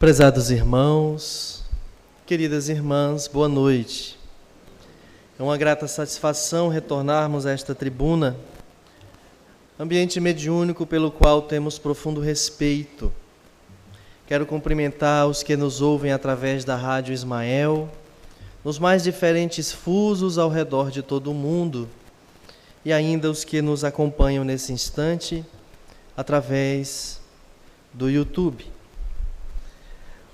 Prezados irmãos, queridas irmãs, boa noite. É uma grata satisfação retornarmos a esta tribuna, ambiente mediúnico pelo qual temos profundo respeito. Quero cumprimentar os que nos ouvem através da Rádio Ismael, nos mais diferentes fusos ao redor de todo o mundo, e ainda os que nos acompanham nesse instante através do YouTube.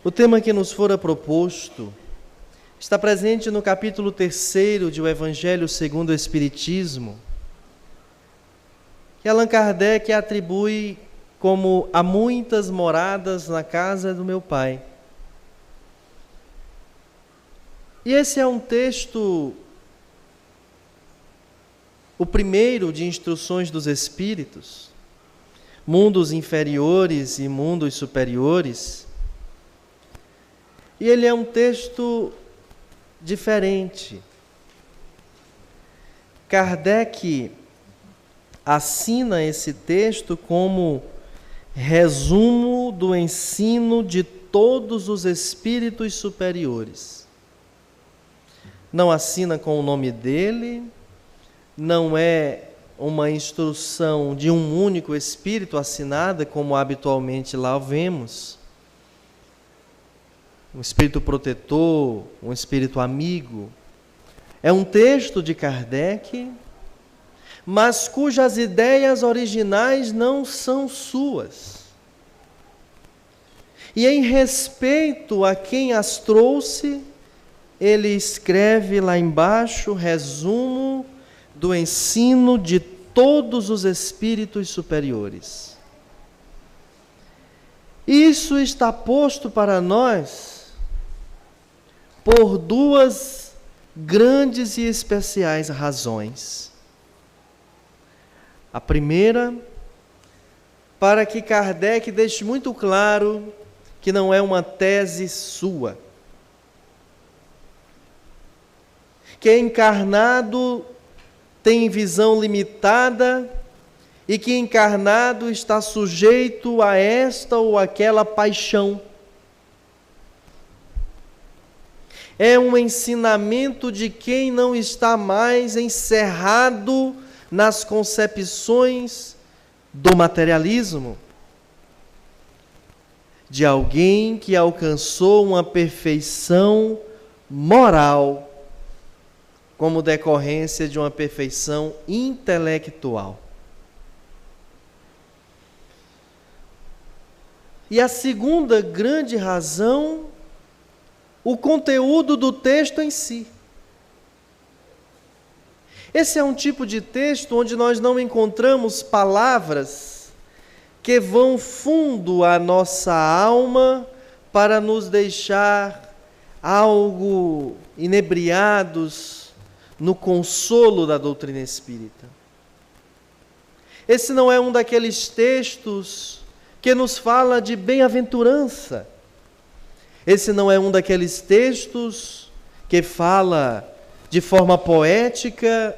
O tema que nos fora proposto está presente no capítulo 3 de O Evangelho segundo o Espiritismo, que Allan Kardec atribui como "há muitas moradas na casa do meu Pai". E esse é um texto, o primeiro de Instruções dos Espíritos, mundos inferiores e mundos superiores. E ele é um texto diferente. Kardec assina esse texto como resumo do ensino de todos os espíritos superiores. Não assina com o nome dele, não é uma instrução de um único espírito assinada, como habitualmente lá vemos. Um espírito protetor, um espírito amigo. É um texto de Kardec, mas cujas ideias originais não são suas. E em respeito a quem as trouxe, ele escreve lá embaixo, resumo do ensino de todos os espíritos superiores. Isso está posto para nós por duas grandes e especiais razões. A primeira, para que Kardec deixe muito claro que não é uma tese sua. Que encarnado tem visão limitada e que encarnado está sujeito a esta ou aquela paixão. É um ensinamento de quem não está mais encerrado nas concepções do materialismo, de alguém que alcançou uma perfeição moral, como decorrência de uma perfeição intelectual. E a segunda grande razão, o conteúdo do texto em si. Esse é um tipo de texto onde nós não encontramos palavras que vão fundo à nossa alma para nos deixar algo inebriados no consolo da doutrina espírita. Esse não é um daqueles textos que nos fala de bem-aventurança. Esse não é um daqueles textos que fala de forma poética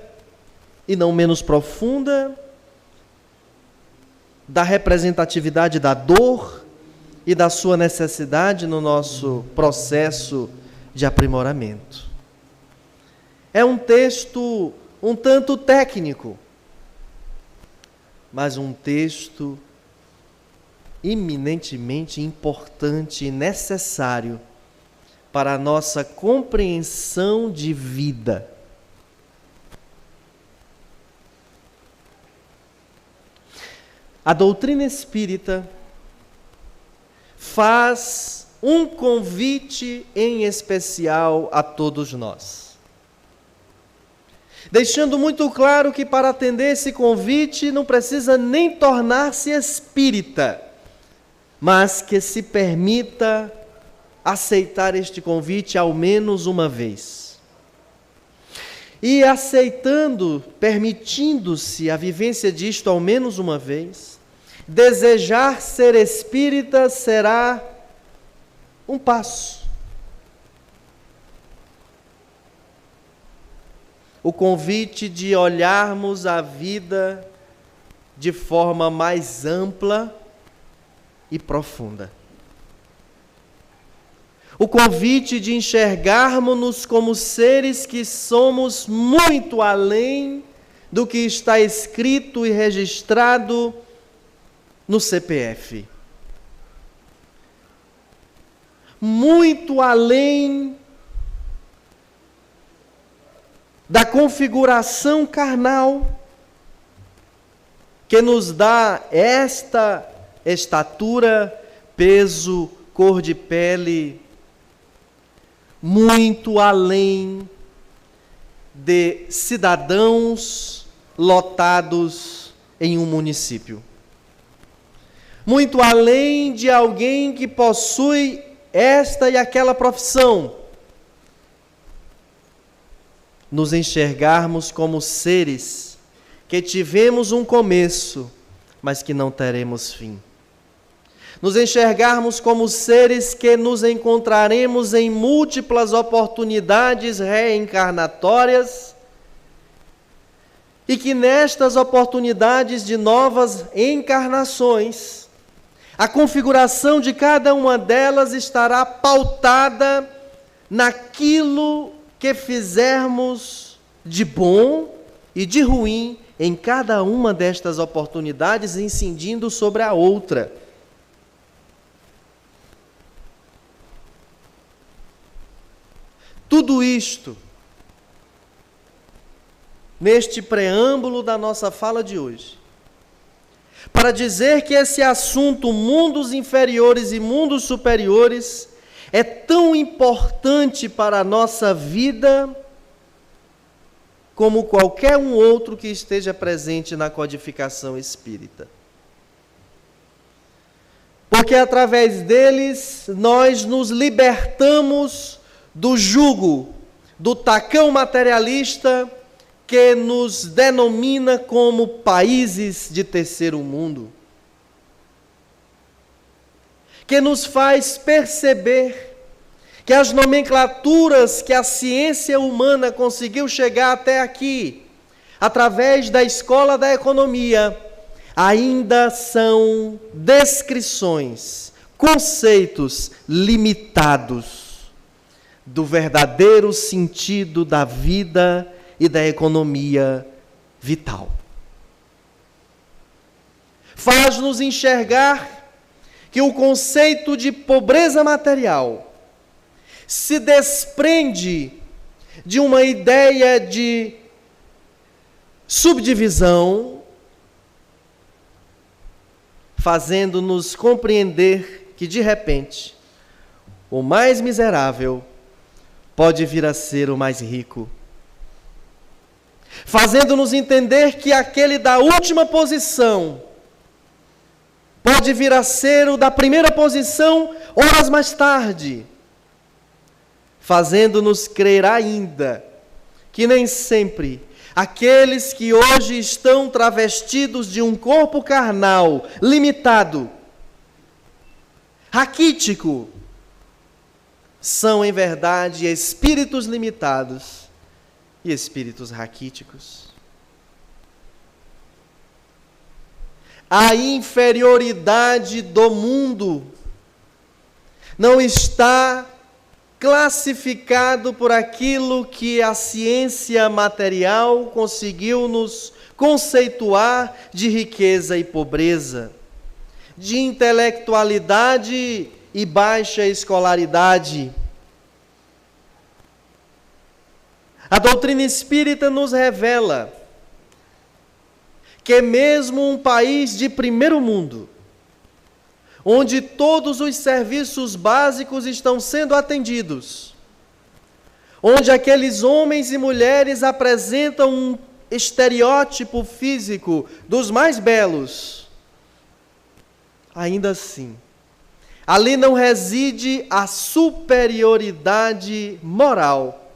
e não menos profunda da representatividade da dor e da sua necessidade no nosso processo de aprimoramento. É um texto um tanto técnico, mas um texto eminentemente importante e necessário para a nossa compreensão de vida. A doutrina espírita faz um convite em especial a todos nós, deixando muito claro que para atender esse convite não precisa nem tornar-se espírita, mas que se permita aceitar este convite ao menos uma vez. E aceitando, permitindo-se a vivência disto ao menos uma vez, desejar ser espírita será um passo. O convite de olharmos a vida de forma mais ampla e profunda. o convite de enxergarmos-nos como seres que somos muito além do que está escrito e registrado no CPF. Muito além da configuração carnal que nos dá esta estatura, peso, cor de pele, muito além de cidadãos lotados em um município. Muito além de alguém que possui esta e aquela profissão. Nos enxergarmos como seres que tivemos um começo, mas que não teremos fim. Nos enxergarmos como seres que nos encontraremos em múltiplas oportunidades reencarnatórias e que nestas oportunidades de novas encarnações, a configuração de cada uma delas estará pautada naquilo que fizermos de bom e de ruim em cada uma destas oportunidades, incidindo sobre a outra. Tudo isto, neste preâmbulo da nossa fala de hoje, para dizer que esse assunto, mundos inferiores e mundos superiores, é tão importante para a nossa vida como qualquer um outro que esteja presente na codificação espírita. Porque através deles nós nos libertamos do jugo, do tacão materialista que nos denomina como países de terceiro mundo, que nos faz perceber que as nomenclaturas que a ciência humana conseguiu chegar até aqui, através da escola da economia, ainda são descrições, conceitos limitados do verdadeiro sentido da vida e da economia vital. Faz-nos enxergar que o conceito de pobreza material se desprende de uma ideia de subdivisão, fazendo-nos compreender que, de repente, o mais miserável pode vir a ser o mais rico, fazendo-nos entender que aquele da última posição pode vir a ser o da primeira posição horas mais tarde, fazendo-nos crer ainda que nem sempre aqueles que hoje estão travestidos de um corpo carnal limitado, raquítico, são, em verdade, espíritos limitados e espíritos raquíticos. A inferioridade do mundo não está classificado por aquilo que a ciência material conseguiu nos conceituar de riqueza e pobreza, de intelectualidade e baixa escolaridade. A doutrina espírita nos revela que mesmo um país de primeiro mundo, onde todos os serviços básicos estão sendo atendidos, onde aqueles homens e mulheres apresentam um estereótipo físico dos mais belos, ainda assim, ali não reside a superioridade moral,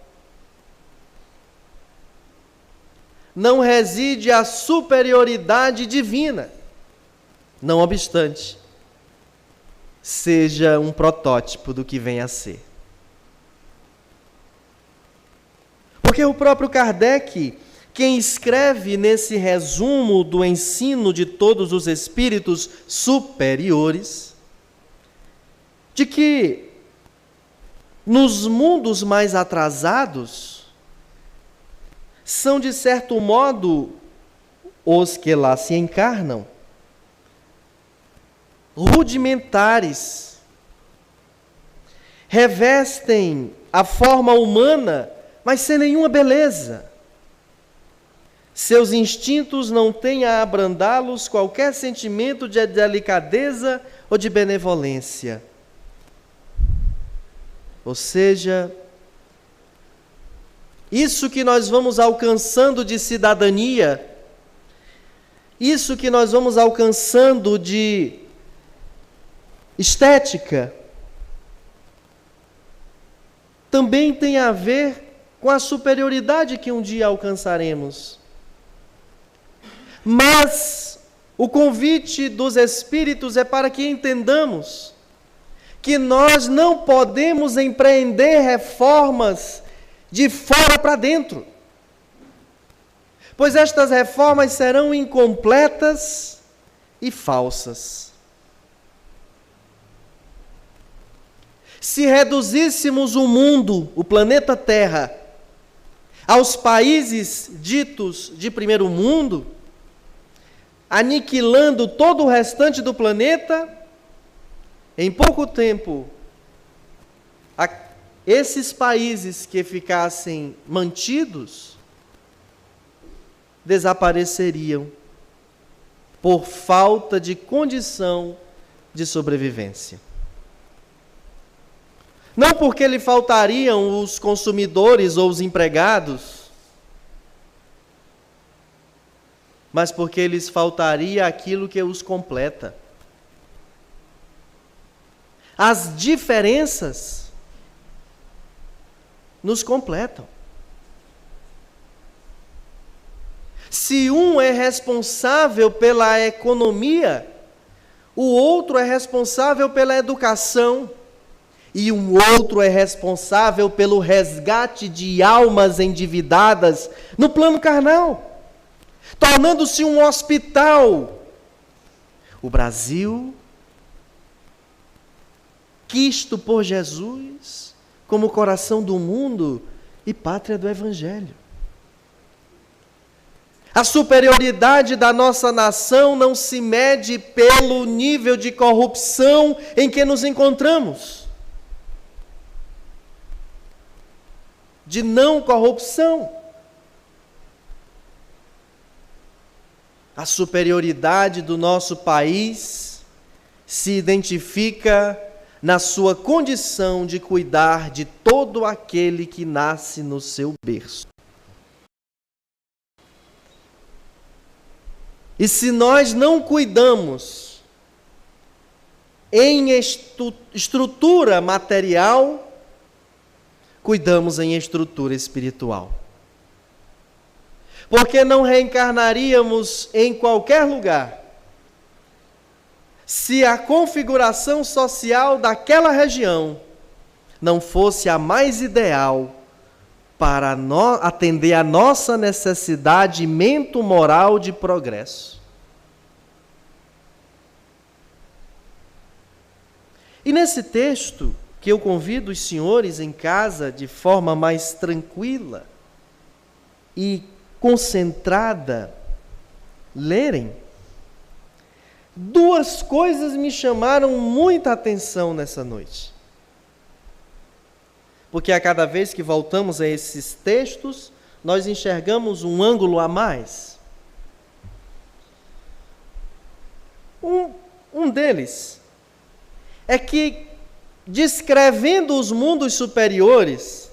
não reside a superioridade divina, não obstante, seja um protótipo do que vem a ser. Porque o próprio Kardec, quem escreve nesse resumo do ensino de todos os espíritos superiores, de que nos mundos mais atrasados, são, de certo modo, os que lá se encarnam, rudimentares, revestem a forma humana, mas sem nenhuma beleza. Seus instintos não têm a abrandá-los qualquer sentimento de delicadeza ou de benevolência. Ou seja, isso que nós vamos alcançando de cidadania, isso que nós vamos alcançando de estética, também tem a ver com a superioridade que um dia alcançaremos. Mas o convite dos Espíritos é para que entendamos que nós não podemos empreender reformas de fora para dentro, pois estas reformas serão incompletas e falsas. Se reduzíssemos o mundo, o planeta Terra, aos países ditos de primeiro mundo, aniquilando todo o restante do planeta, em pouco tempo, esses países que ficassem mantidos desapareceriam por falta de condição de sobrevivência. Não porque lhe faltariam os consumidores ou os empregados, mas porque lhes faltaria aquilo que os completa. As diferenças nos completam. Se um é responsável pela economia, o outro é responsável pela educação, e um outro é responsável pelo resgate de almas endividadas no plano carnal, tornando-se um hospital. O Brasil, quisto por Jesus como coração do mundo e pátria do Evangelho. A superioridade da nossa nação não se mede pelo nível de corrupção em que nos encontramos, de não corrupção. A superioridade do nosso país se identifica na sua condição de cuidar de todo aquele que nasce no seu berço. E se nós não cuidamos em estrutura material, cuidamos em estrutura espiritual. Porque não reencarnaríamos em qualquer lugar se a configuração social daquela região não fosse a mais ideal para atender a nossa necessidade mento-moral de progresso. E nesse texto, que eu convido os senhores em casa de forma mais tranquila e concentrada, lerem, duas coisas me chamaram muita atenção nessa noite. Porque a cada vez que voltamos a esses textos, nós enxergamos um ângulo a mais. Um deles é que, descrevendo os mundos superiores,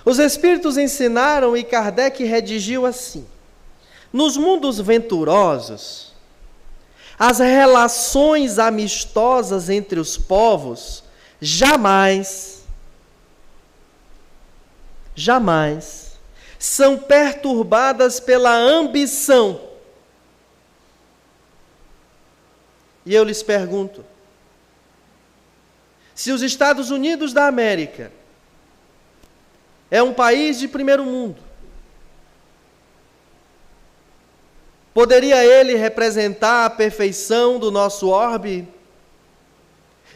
os Espíritos ensinaram e Kardec redigiu assim: nos mundos venturosos, as relações amistosas entre os povos jamais são perturbadas pela ambição. E eu lhes pergunto, se os Estados Unidos da América é um país de primeiro mundo, poderia ele representar a perfeição do nosso orbe,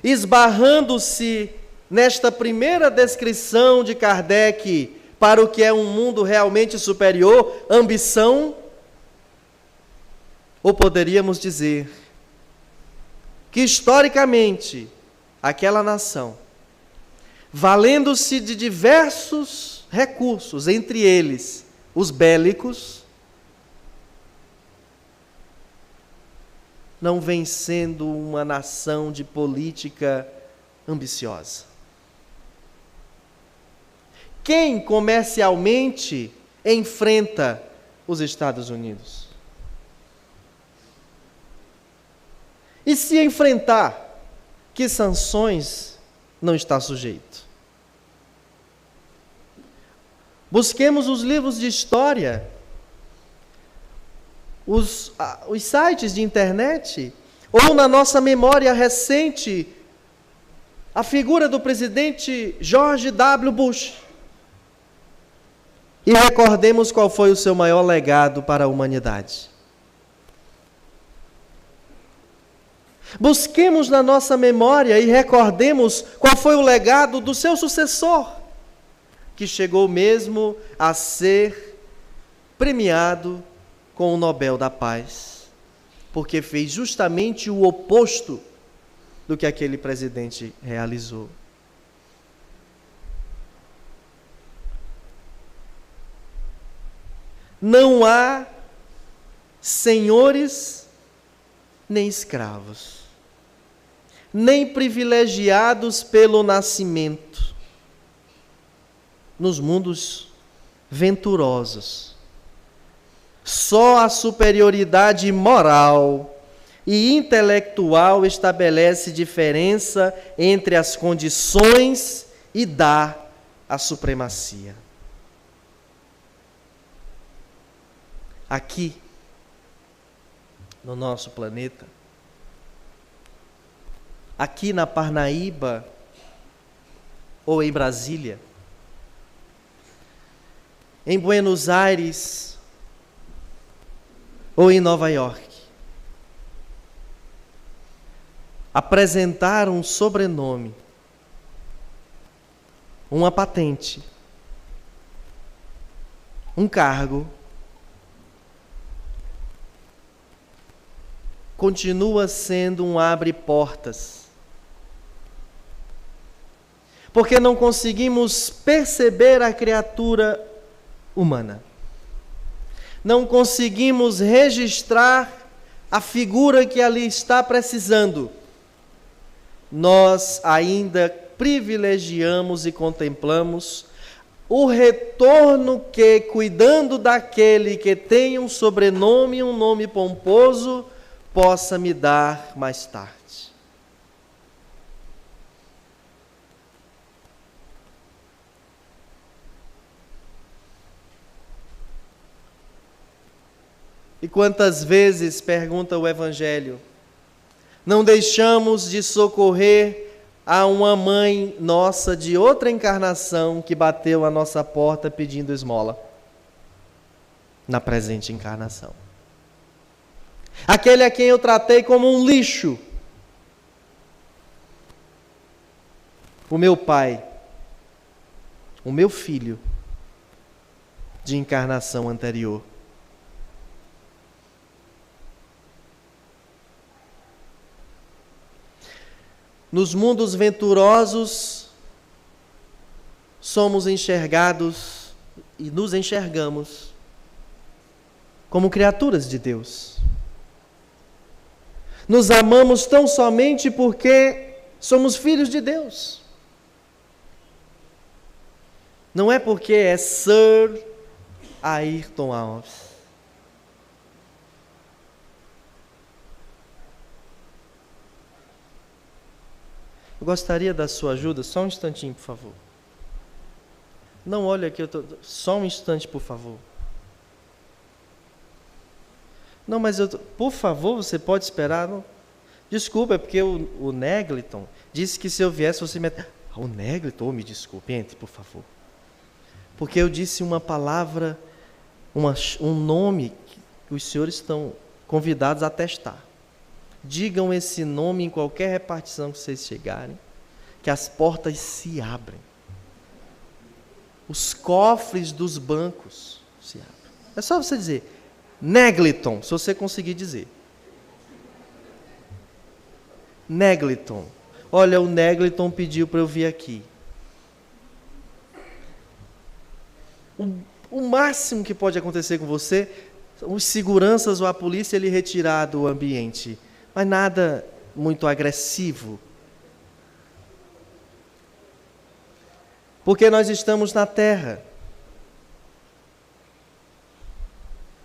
esbarrando-se nesta primeira descrição de Kardec para o que é um mundo realmente superior, ambição? Ou poderíamos dizer que historicamente aquela nação, valendo-se de diversos recursos, entre eles os bélicos, não vem sendo uma nação de política ambiciosa? Quem comercialmente enfrenta os Estados Unidos? E se enfrentar, que sanções não está sujeito? Busquemos os livros de história, os sites de internet, ou na nossa memória recente, a figura do presidente George W. Bush. E recordemos qual foi o seu maior legado para a humanidade. Busquemos na nossa memória e recordemos qual foi o legado do seu sucessor, que chegou mesmo a ser premiado com o Nobel da Paz, porque fez justamente o oposto do que aquele presidente realizou. Não há senhores nem escravos, nem privilegiados pelo nascimento, nos mundos venturosos. Só a superioridade moral e intelectual estabelece diferença entre as condições e dá a supremacia. Aqui, no nosso planeta, aqui na Parnaíba ou em Brasília, em Buenos Aires ou em Nova York, apresentar um sobrenome, uma patente, um cargo, continua sendo um abre-portas. Porque não conseguimos perceber a criatura humana. Não conseguimos registrar a figura que ali está precisando. Nós ainda privilegiamos e contemplamos o retorno que, cuidando daquele que tem um sobrenome e um nome pomposo, possa me dar mais tarde. E quantas vezes, pergunta o Evangelho, não deixamos de socorrer a uma mãe nossa de outra encarnação que bateu a nossa porta pedindo esmola na presente encarnação? Aquele a quem eu tratei como um lixo, o meu pai, o meu filho de encarnação anterior. Nos mundos venturosos, somos enxergados e nos enxergamos como criaturas de Deus. Nos amamos tão somente porque somos filhos de Deus. Não é porque é Sir Ayrton Alves. Eu gostaria da sua ajuda, só um instantinho, por favor. Não olhe aqui, só um instante, por favor. Não, mas por favor, você pode esperar. Não. Desculpa, é porque o Negliton disse que se eu viesse você me... o Negliton, me desculpe, entre, por favor. Porque eu disse uma palavra, um nome que os senhores estão convidados a testar. Digam esse nome em qualquer repartição que vocês chegarem, que as portas se abrem. Os cofres dos bancos se abrem. É só você dizer, Negliton, se você conseguir dizer. Negliton. Olha, o Negliton pediu para eu vir aqui. O máximo que pode acontecer com você, os seguranças ou a polícia lhe retirar do ambiente. Mas nada muito agressivo. Porque nós estamos na terra.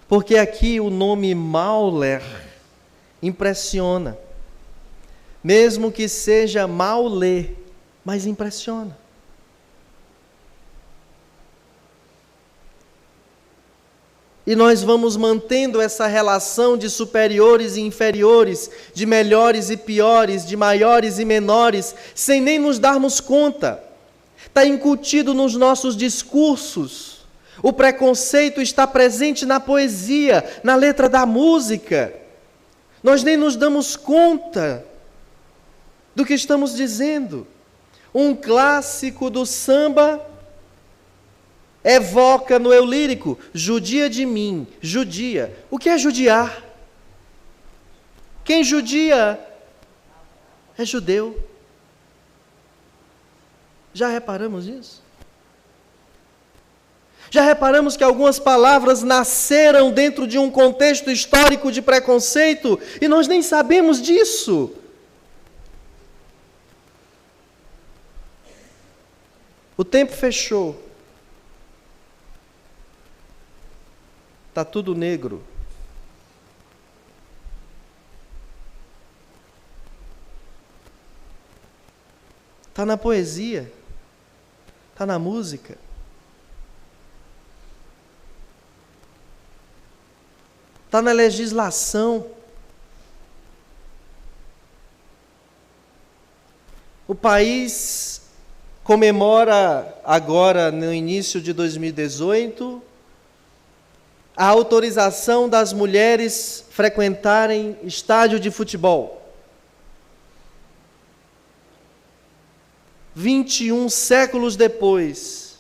Porque aqui o nome Mauler impressiona. Mesmo que seja mal ler, mas impressiona. E nós vamos mantendo essa relação de superiores e inferiores, de melhores e piores, de maiores e menores, sem nem nos darmos conta. Está incutido nos nossos discursos. O preconceito está presente na poesia, na letra da música. Nós nem nos damos conta do que estamos dizendo. Um clássico do samba evoca no eu lírico, judia de mim, judia. O que é judiar? Quem judia é judeu. Já reparamos nisso? Já reparamos que algumas palavras nasceram dentro de um contexto histórico de preconceito e nós nem sabemos disso. O tempo fechou. Está tudo negro. Está na poesia. Está na música. Está na legislação. O país comemora agora, no início de 2018, a autorização das mulheres frequentarem estádio de futebol. 21 séculos depois,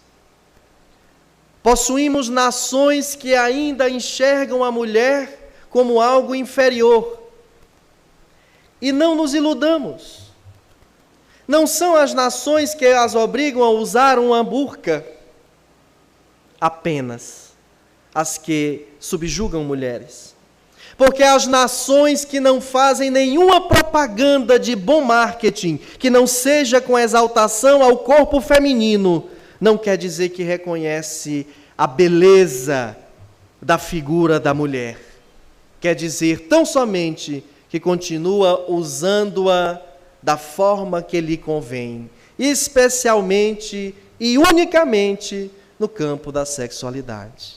possuímos nações que ainda enxergam a mulher como algo inferior. E não nos iludamos. Não são as nações que as obrigam a usar uma burca apenas as que subjugam mulheres. Porque as nações que não fazem nenhuma propaganda de bom marketing, que não seja com exaltação ao corpo feminino, não quer dizer que reconhece a beleza da figura da mulher. Quer dizer tão somente que continua usando-a da forma que lhe convém, especialmente e unicamente no campo da sexualidade.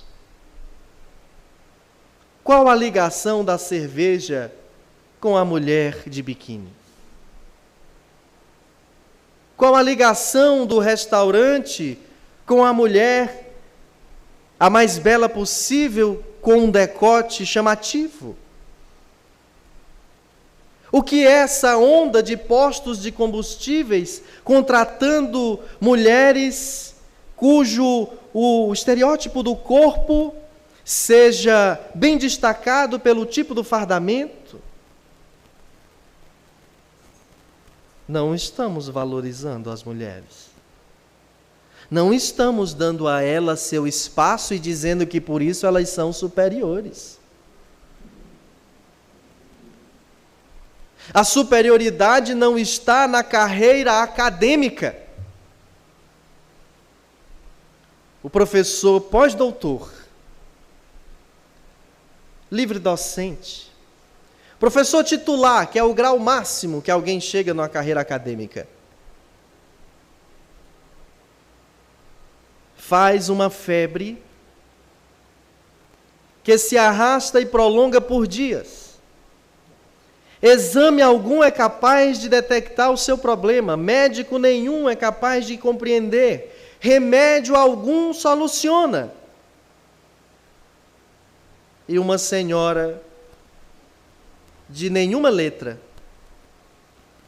Qual a ligação da cerveja com a mulher de biquíni? Qual a ligação do restaurante com a mulher, a mais bela possível, com um decote chamativo? O que é essa onda de postos de combustíveis contratando mulheres cujo o estereótipo do corpo seja bem destacado pelo tipo do fardamento? Não estamos valorizando as mulheres. Não estamos dando a elas seu espaço e dizendo que por isso elas são superiores. A superioridade não está na carreira acadêmica. O professor pós-doutor, livre docente, professor titular, que é o grau máximo que alguém chega numa carreira acadêmica, faz uma febre que se arrasta e prolonga por dias. Exame algum é capaz de detectar o seu problema, médico nenhum é capaz de compreender, remédio algum soluciona. E uma senhora de nenhuma letra,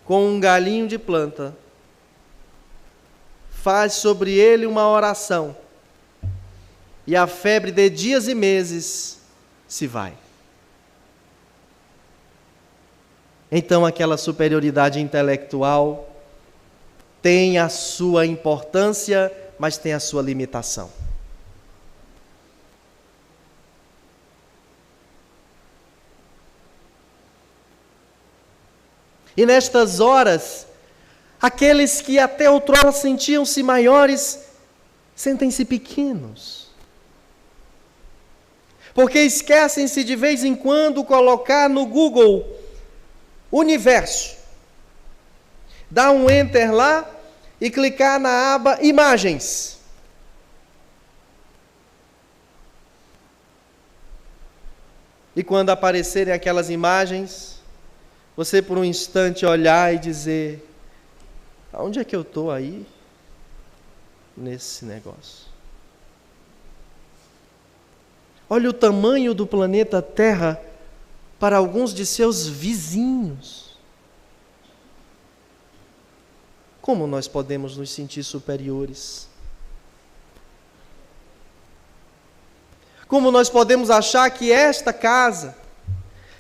com um galinho de planta, faz sobre ele uma oração, e a febre de dias e meses se vai. Então aquela superioridade intelectual tem a sua importância, mas tem a sua limitação. E nestas horas, aqueles que até outrora sentiam-se maiores, sentem-se pequenos. Porque esquecem-se de vez em quando colocar no Google universo. Dá um enter lá e clicar na aba imagens. E quando aparecerem aquelas imagens, você por um instante olhar e dizer: aonde é que eu estou aí nesse negócio? Olha o tamanho do planeta Terra para alguns de seus vizinhos. Como nós podemos nos sentir superiores? Como nós podemos achar que esta casa,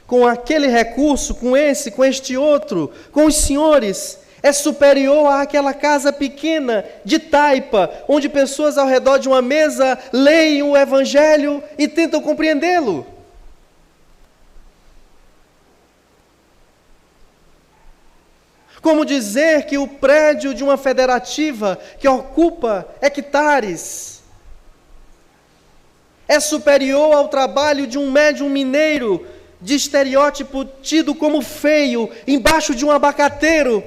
com aquele recurso, com este outro, com os senhores, é superior àquela casa pequena de taipa, onde pessoas ao redor de uma mesa leem o Evangelho e tentam compreendê-lo? Como dizer que o prédio de uma federativa que ocupa hectares é superior ao trabalho de um médium mineiro de estereótipo tido como feio, embaixo de um abacateiro?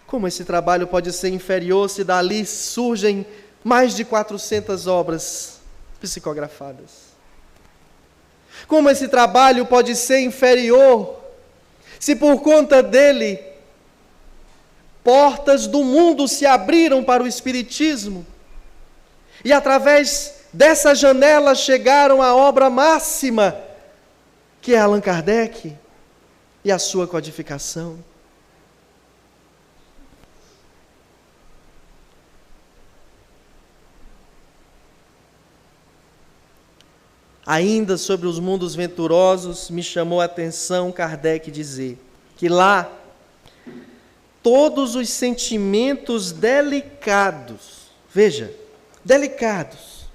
Como esse trabalho pode ser inferior se dali surgem mais de 400 obras psicografadas? Como esse trabalho pode ser inferior se por conta dele portas do mundo se abriram para o Espiritismo e através dessa janela chegaram à obra máxima, que é Allan Kardec e a sua codificação? Ainda sobre os mundos venturosos, me chamou a atenção Kardec dizer que lá todos os sentimentos delicados, veja, delicados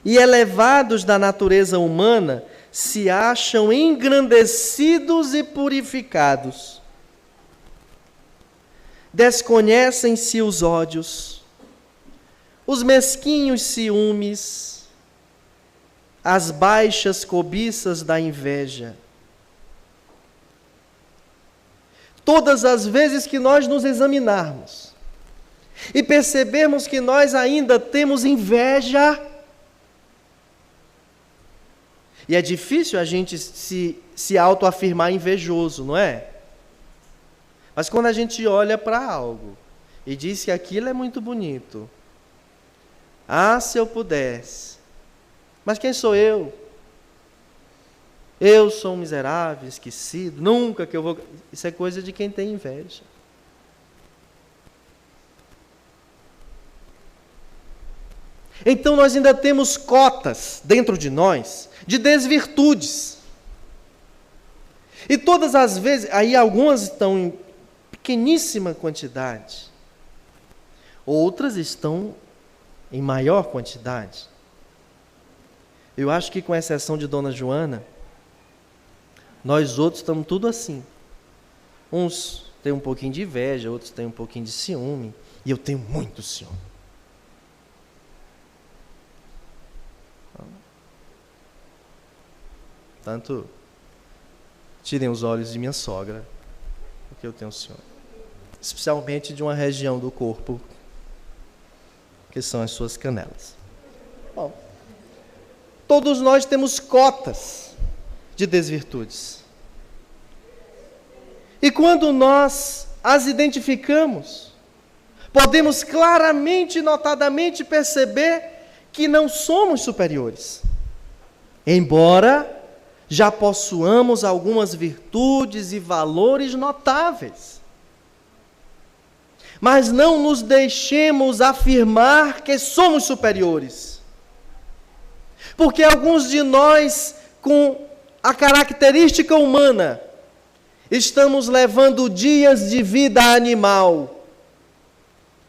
e elevados da natureza humana se acham engrandecidos e purificados. Desconhecem-se os ódios, os mesquinhos ciúmes, as baixas cobiças da inveja. Todas as vezes que nós nos examinarmos e percebermos que nós ainda temos inveja, e é difícil a gente se autoafirmar invejoso, não é? Mas quando a gente olha para algo e diz que aquilo é muito bonito, se eu pudesse. Mas quem sou eu? Eu sou um miserável, esquecido, nunca que eu vou... Isso é coisa de quem tem inveja. Então nós ainda temos cotas dentro de nós de desvirtudes. E todas as vezes, aí algumas estão em pequeníssima quantidade, outras estão em maior quantidade. Eu acho que, com exceção de Dona Joana, nós outros estamos tudo assim. Uns têm um pouquinho de inveja, outros têm um pouquinho de ciúme, e eu tenho muito ciúme. Tanto, tirem os olhos de minha sogra, porque eu tenho ciúme. Especialmente de uma região do corpo, que são as suas canelas. Bom, todos nós temos cotas de desvirtudes. E quando nós as identificamos, podemos claramente e notadamente perceber que não somos superiores. Embora já possuamos algumas virtudes e valores notáveis. Mas não nos deixemos afirmar que somos superiores. Porque alguns de nós, com a característica humana, estamos levando dias de vida animal,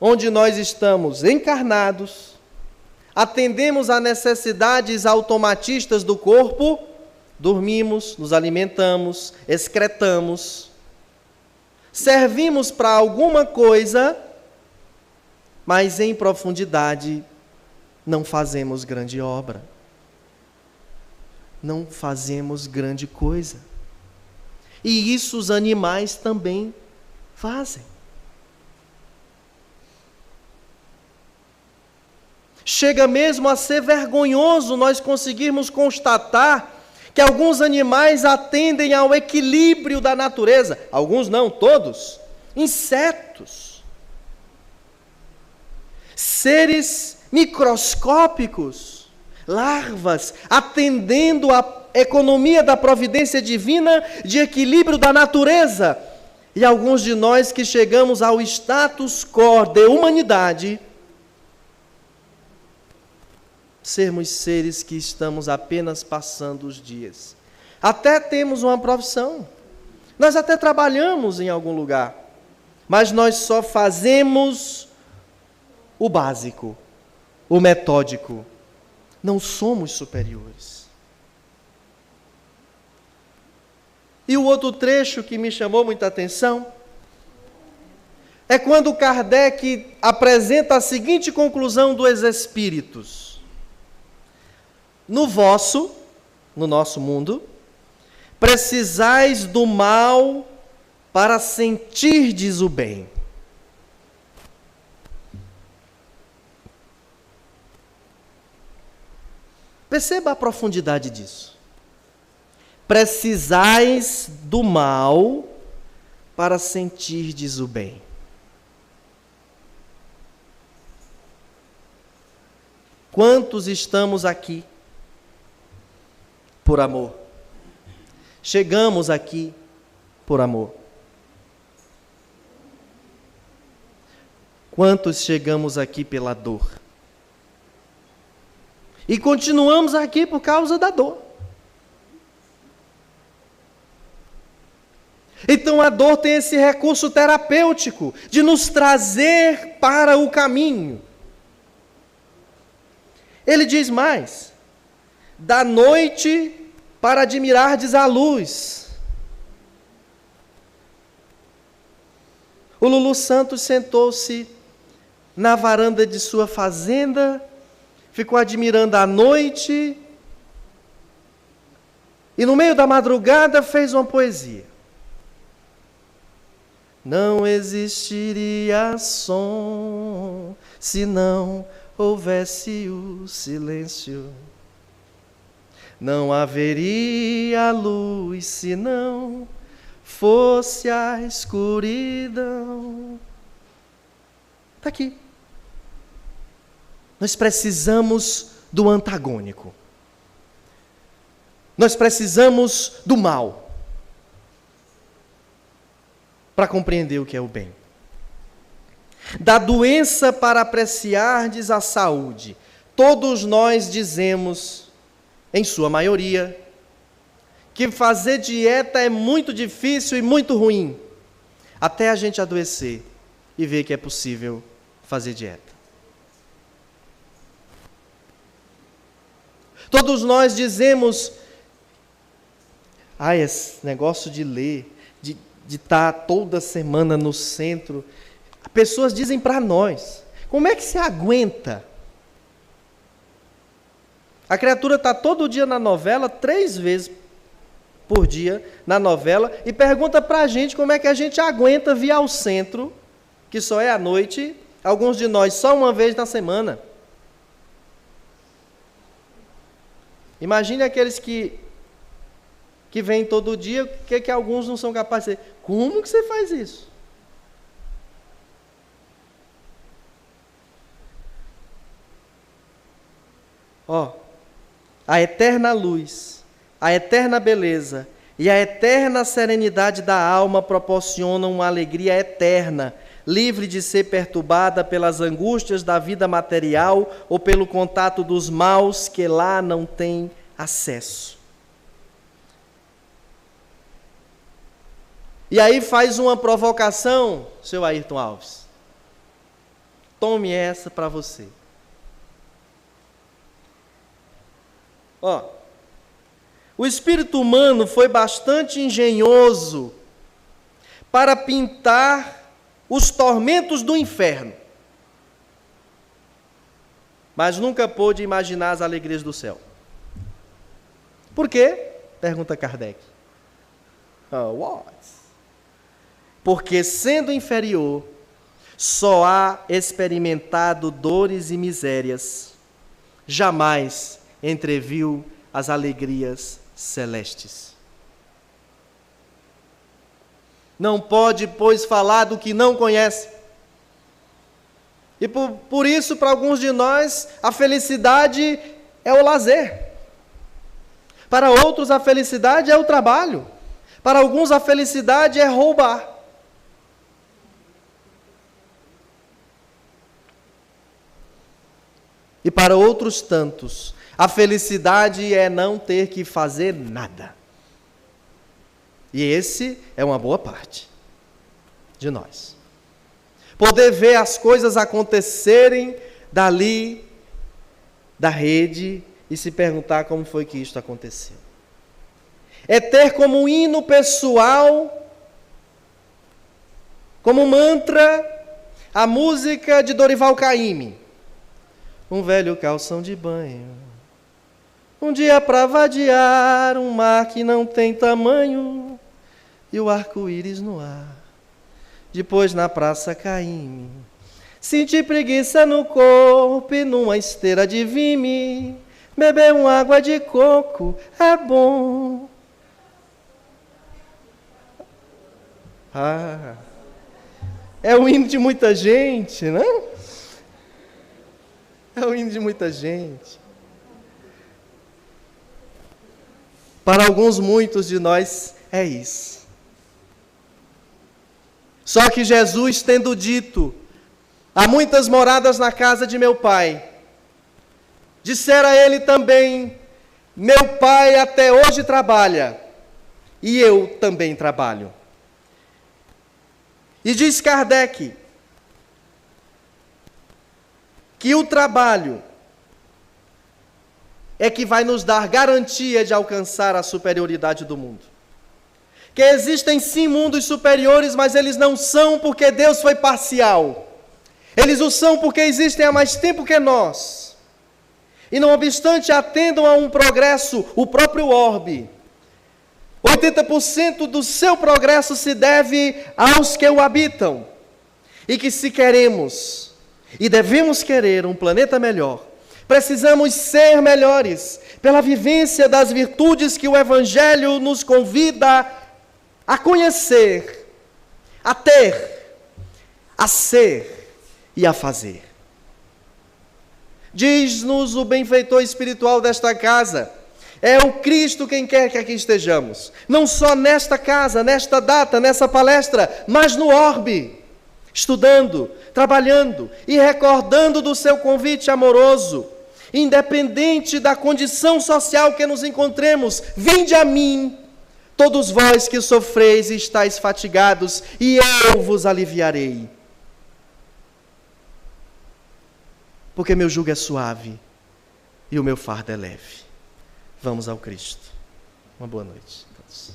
onde nós estamos encarnados, atendemos a necessidades automatistas do corpo, dormimos, nos alimentamos, excretamos, servimos para alguma coisa, mas em profundidade não fazemos grande obra. Não fazemos grande coisa. E isso os animais também fazem. Chega mesmo a ser vergonhoso nós conseguirmos constatar que alguns animais atendem ao equilíbrio da natureza. Alguns não, todos. Insetos. Seres microscópicos, larvas, atendendo à economia da providência divina de equilíbrio da natureza. E alguns de nós que chegamos ao status quo de humanidade, sermos seres que estamos apenas passando os dias. Até temos uma profissão, nós até trabalhamos em algum lugar, mas nós só fazemos o básico, o metódico. Não somos superiores. E o outro trecho que me chamou muita atenção é quando Kardec apresenta a seguinte conclusão dos espíritos. No nosso mundo, precisais do mal para sentirdes o bem. Perceba a profundidade disso. Precisais do mal para sentirdes o bem. Quantos estamos aqui por amor? Chegamos aqui por amor. Quantos chegamos aqui pela dor? E continuamos aqui por causa da dor. Então a dor tem esse recurso terapêutico de nos trazer para o caminho. Ele diz mais: da noite para admirardes a luz. O Lulu Santos sentou-se na varanda de sua fazenda, ficou admirando a noite e no meio da madrugada fez uma poesia. Não existiria som se não houvesse o silêncio. Não haveria luz se não fosse a escuridão. Está aqui. Nós precisamos do antagônico. Nós precisamos do mal para compreender o que é o bem. Da doença para apreciardes a saúde. Todos nós dizemos, em sua maioria, que fazer dieta é muito difícil e muito ruim, até a gente adoecer e ver que é possível fazer dieta. Todos nós dizemos, esse negócio de ler, de estar toda semana no centro. Pessoas dizem para nós, como é que você aguenta? A criatura está todo dia na novela, 3 vezes por dia na novela, e pergunta para a gente como é que a gente aguenta vir ao centro, que só é à noite, alguns de nós só uma vez na semana. Imagine aqueles que vêm todo dia, que alguns não são capazes de dizer, como que você faz isso? A eterna luz, a eterna beleza E a eterna serenidade da alma proporciona uma alegria eterna, livre de ser perturbada pelas angústias da vida material ou pelo contato dos maus que lá não tem acesso. E aí faz uma provocação, seu Ayrton Alves. Tome essa para você. O espírito humano foi bastante engenhoso para pintar os tormentos do inferno, mas nunca pôde imaginar as alegrias do céu. Por quê? Pergunta Kardec. Porque, sendo inferior, só há experimentado dores e misérias, jamais entreviu as alegrias celestes. Não pode, pois, falar do que não conhece. E por isso, para alguns de nós, a felicidade é o lazer. Para outros, a felicidade é o trabalho. Para alguns, a felicidade é roubar. E para outros tantos, a felicidade é não ter que fazer nada. E esse é uma boa parte de nós. Poder ver as coisas acontecerem dali, da rede, e se perguntar como foi que isto aconteceu. É ter como hino pessoal, como mantra, a música de Dorival Caymmi. Um velho calção de banho, um dia para vadiar, um mar que não tem tamanho, e o arco-íris no ar. Depois na praça Caymmi, senti preguiça no corpo e numa esteira de vime, beber uma água de coco é bom. É o hino de muita gente, né? É o hino de muita gente. Para alguns, muitos de nós, é isso. Só que Jesus, tendo dito, há muitas moradas na casa de meu Pai, dissera ele também, meu Pai até hoje trabalha, e eu também trabalho. E diz Kardec, que o trabalho é que vai nos dar garantia de alcançar a superioridade do mundo. Que existem sim mundos superiores, mas eles não são porque Deus foi parcial. Eles o são porque existem há mais tempo que nós. E não obstante atendam a um progresso, o próprio orbe. 80% do seu progresso se deve aos que o habitam. E que se queremos e devemos querer um planeta melhor, precisamos ser melhores pela vivência das virtudes que o Evangelho nos convida a conhecer, a ter, a ser e a fazer. Diz-nos o benfeitor espiritual desta casa, é o Cristo quem quer que aqui estejamos, não só nesta casa, nesta data, nessa palestra, mas no orbe, estudando, trabalhando e recordando do seu convite amoroso, independente da condição social que nos encontremos, vinde a mim, todos vós que sofreis e estáis fatigados, e eu vos aliviarei. Porque meu jugo é suave e o meu fardo é leve. Vamos ao Cristo. Uma boa noite a todos.